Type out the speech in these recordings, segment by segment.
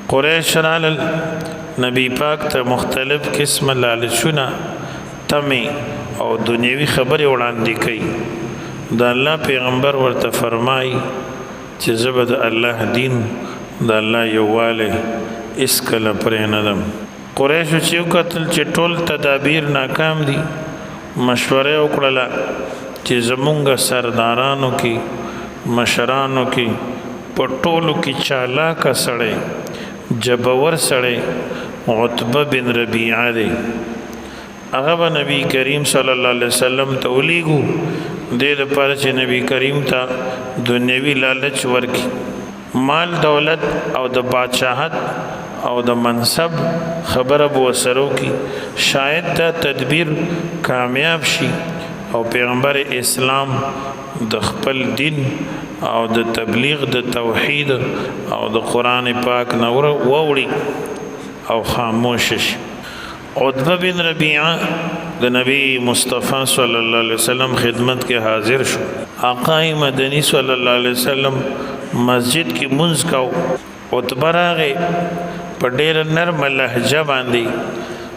قریش رالل نبی پاک ته مختلف قسم لالچونه تمه او دنیوي خبرې وړاندې کوي. د الله پیغمبر ورته فرمایي چې زه به د الله دین د الله یووالی هېڅکله پرې نه دم. قریشو چې وکتل چې ټول تدابیر ناکام دي، مشوره یې وکړله چې زمونږ سردارانو کې مشرانو کې په ټولو کې چالاکه سړی جبور سړی عتبه بن ربیعه دی. هغه به نبی کریم صلی الله علیه وسلم ته ولیږو دې دپاره چې نبی کریم ته دنیوي لالچ ورکړي، مال دولت او د بادشاهت او د منصب خبره به ورسره وکړي، شاید دا تدبیر کامیاب شي او پیغمبر اسلام د خپل دین او د تبلیغ د توحید او د قرآن پاک نه ووړي او خاموش شي. عتبه بن ربیعه د نبی مصطفی صلی الله علیه وسلم خدمت کې حاضر شو. آقا مدنی صلی الله علیه وسلم مسجد کې منځ کاو. عتبه راغی په ډېر نرم لهجه باندې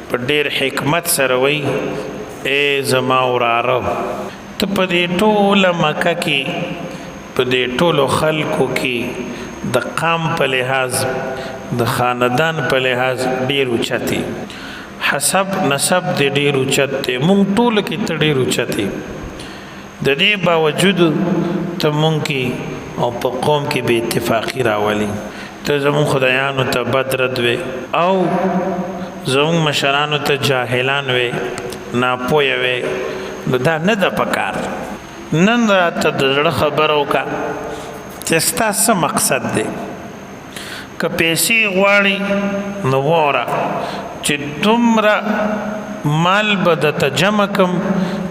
په ډېر حکمت سره وی ای زما وراره، ته په دې ټوله مکه کې په دې ټولو خلکو کې د قام په لحاظ د خاندان په لحاظ ډېر اوچتې، حسب نسب دې ډېر اوچت دی، مونږ ټولو کې ته ډېر اوچت یې. د دې باوجود ته مونږ کې او په قوم کې بې اتفاقي راولي، ته زمونږ خدایانو ته بد رد وې او زمونږ مشرانو ته جاهلان وې، ناپویه وې. نو دا نه ده پکار. نن راته د زړه خبره وکړه چې ستا څه مقصد دی. که پیسې غواړي نو واره چې دومره مال به درته جمع کم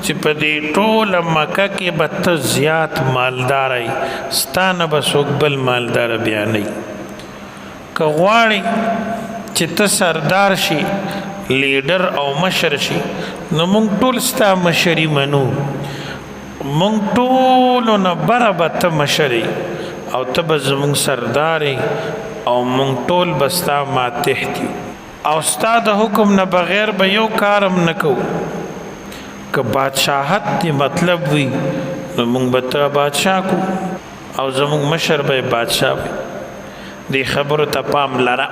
چې په دې ټوله مکه کې به ته زیات مالدار یې، ستا نه به څوک بل مالداره بیا نه یي. که غواړي چې ته سردار شي، لیډر او مشر شي، نو مونږ ټول ستا مشري منو، مونږ ټولو نه بره به ته مشر یې او ته به زمونږ سردار یې او مونږ ټول به ستا ماتحت یو او ستا د حکم نه بغیر به یو کارم نه کوو. که بادشاهت دی مطلب وي نو مونږ به ته بادشاه کو او زمونږ مشر به بادشاه وي. دې خبرو ته پام لره.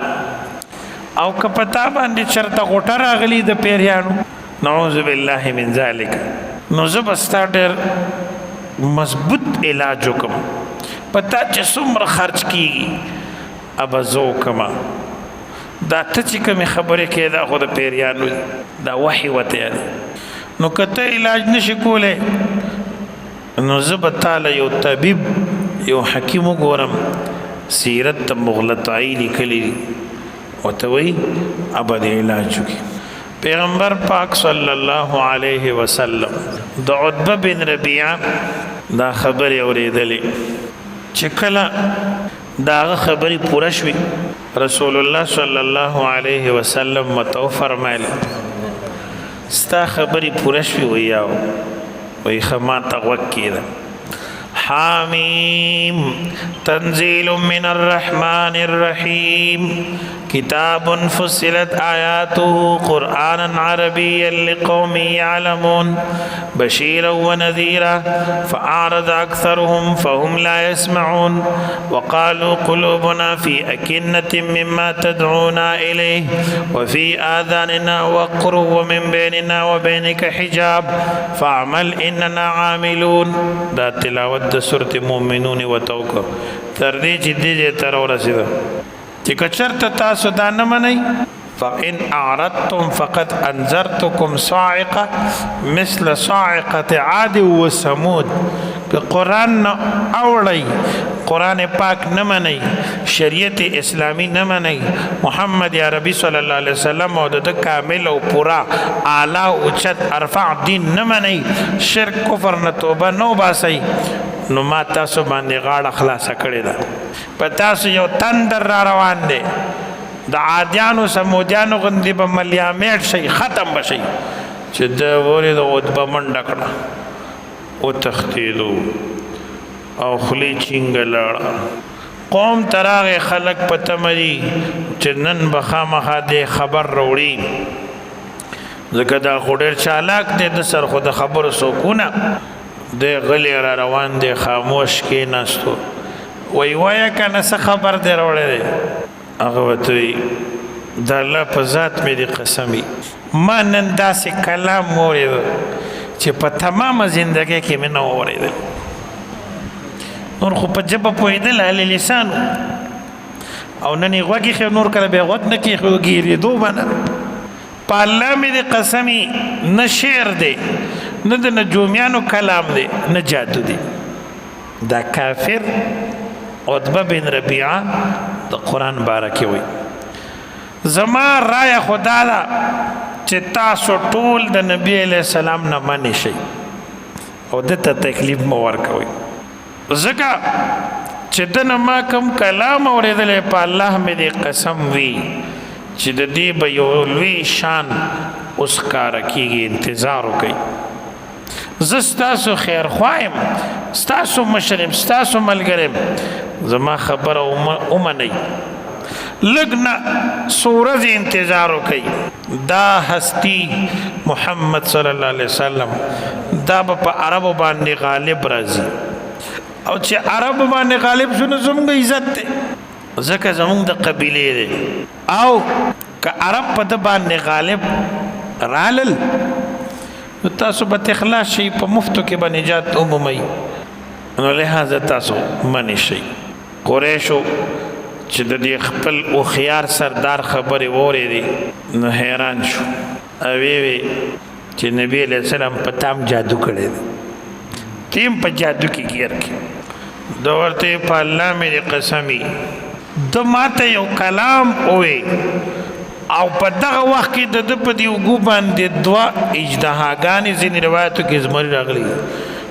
او که په تا باندې چېرته غوټه راغلي د پیریانو، نعوذ بالله من ذلک، نو زه به ستا ډېر مضبوط علاج وکړم. په تا چې څومره خرچ کېږي ابه زه وکړمه. دا ته چې کومې خبرې کوې دا خو د پیریانو دي، دا وحي ورته یادي. نو که ته علاج نشي کولی نو زه به تاله یو طبیب یو حکیم وګورم، سیرت ته مغلطايي لیکلي دي، ورته وایي ابه د علاج وکړي. پیغمبر پاک صلی الله علیه وسلم د عتبه بن ربیعه دا خبرې اورېدلې. چې کله دا هغه خبرې پوره شوې، رسول الله صلی الله علیه وسلم مته فرمایل ستا خبرې پوره شوې ویاو وی ښه ما ته غوږ کېده. حامیم تنزیل من الرحمن الرحیم کتاب فصلت آیاته قرآنا عربیا لقوم یعلمون بشیرا ونذیرا فأعرض أكثرهم فهم لا يسمعون وقالوا قلوبنا في أكنة مما تدعونا إليه وفي آذاننا وقر ومن بيننا وبينك حجاب فاعمل إننا عاملون. دا تلاوت د سورة مومنون وتوکل تر دې چې دې تر ورسېده چې که چېرته تاسو دا نه منئ فإن أعرضتم فقد أنذرتكم صاعقة مثل صاعقة عاد وثمود. که قرآن نه اوړئ، قرآن پاک نه منئ، شریعت اسلامی نه منئ، محمد عربي صلی الله علیه وسلم او د کامل او پورا اعلی اوچت ارفع دین نه منئ، شرک کفر نه توبه نو باسئ، نو ما تاسو باندې غاړه خلاصه کړې ده. په تاسو یو تندر را روان دی، د عادیانو سمودیانو غوندې به ملیامیټ شي، ختم به شي. چې ده ولې د عتبه منډه کړه، وتښتېدو او خولې چینګه لاړه، قوم تراغ خلق پتمری چې نن بخامخا دې خبر وروړي ځکه دا خو ډېر چالاک دی د سر خو د خبرو سکونه دی غلی را روان دی خاموش کېناستو وی وایه کنه څه خبر دی راوړی دی هغه ورته وایي د الله په ذات مې دې قسمي ما نن داسې کلام واورېده چې په تمامه زندګۍ کې مې نه واورېدل نور خو په ژبه پوهېدل اهل لسان او نن یې غوږ ایښی نور کله بیا غوږ نه کېښو ګېرېدو به نه په الله مې دې قسمي نه شعر دی نه د نجومیانو کلام دی نه جادو دی دا کافر عتبه بن ربیعه د قرآن باره کې وایي زما رایه خدا ده چې تاسو ټول د نبی علیه السلام نه منې شئ او ده ته تکلیف مه ورکوئ ځکه چې ده نه ما کوم کلام اورېدلی په الله مې دې قسم وي چې د دې به یو لوی شان اوس ښکاره کېږي انتظار وکئ زه ستاسو خیرخوا یم ستاسو مشر یم ستاسو ملګری یم زما خبره ومنئ لږ نه څو ورځې انتظار وکئ دا هستی محمد صلی الله علیه وسلم دا به په عربو باندې غالب راځي او چې عربو باندې غالب شو نو زموږ عزت دی ځکه زموږ د قبیلې دی او که عرب په ده باندې غالب رالل نو تاسو به تخلاص شئ په مفتو کې به نجات ومومئ نو لحاظه تاسو منې شئ قریشو چې د دې خپل هوښیار سردار خبرې واورېدې نو حیران شو او ویې چې نبي علیه السلام په تام جادو کړی دی تیم په جادو کې ګیر کې ده ورته په الله مې دې قسمي ده ماته یو کلام ووی او په دغه وخت کې د ده په دې اوږو باندې دوه اجدهاګانې ځینې روایتو کې زمري راغلي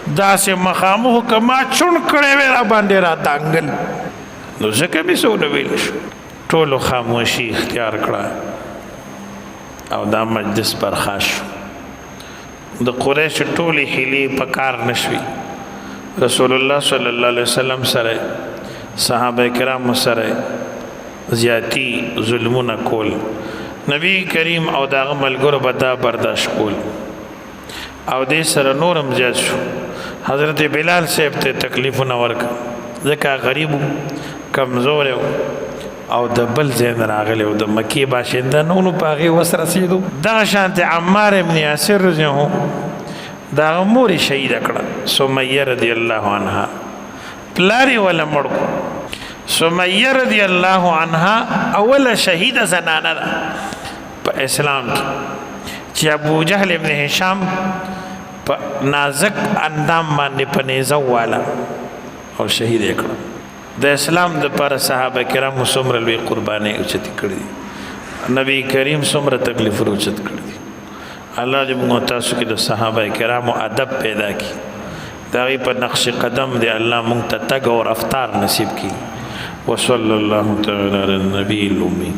داسې مخامخو که ما چون کړی وی را باندې را دانګل نو ځکه مې څه ونه ویلی شو ټولو خاموشي اختیار کړه او دا مجلس برخاست شو د قریش ټولې حیلې په کار نه شوي رسول الله صلی الله علیه وسلم سره صحابه کرامو سره زیاتی ظلمونه کول نبی کریم او داغه ملګرو به دا برداشت کول او دې سره نورم زیات شو حضرت بلال صاحب ته تکلیفونه ورکړه ځکه غریب کمزور او د بل ځای نه راغلی او د مکې باشنده نه نو په هغې وس رسېدو دغه شانتې عمار ابن یاسر رضی الله د هغه مور یې شهیده کړه سمیه رضی الله عنها پلار یې وله مړ کړو سمیه رضی الله عنها اوله شهیده زنانه ده په اسلام کې چې ابو جهل ابن هشام په نازک اندام باندې په نیزه واله او شهید یې کړه د اسلام دپاره صحابه کرامو څومره لوی قربانۍ اوچتې کړي دي نبی کریم څومره تکلیفونه اوچت کړي دي الله دې موږ تاسو کې د صحابه کرامو ادب پیدا کړي د هغې په نقش قدم دی الله موږ ته تګ او رفتار نصیب کړي وصلی الله تعالی علی النبی الامي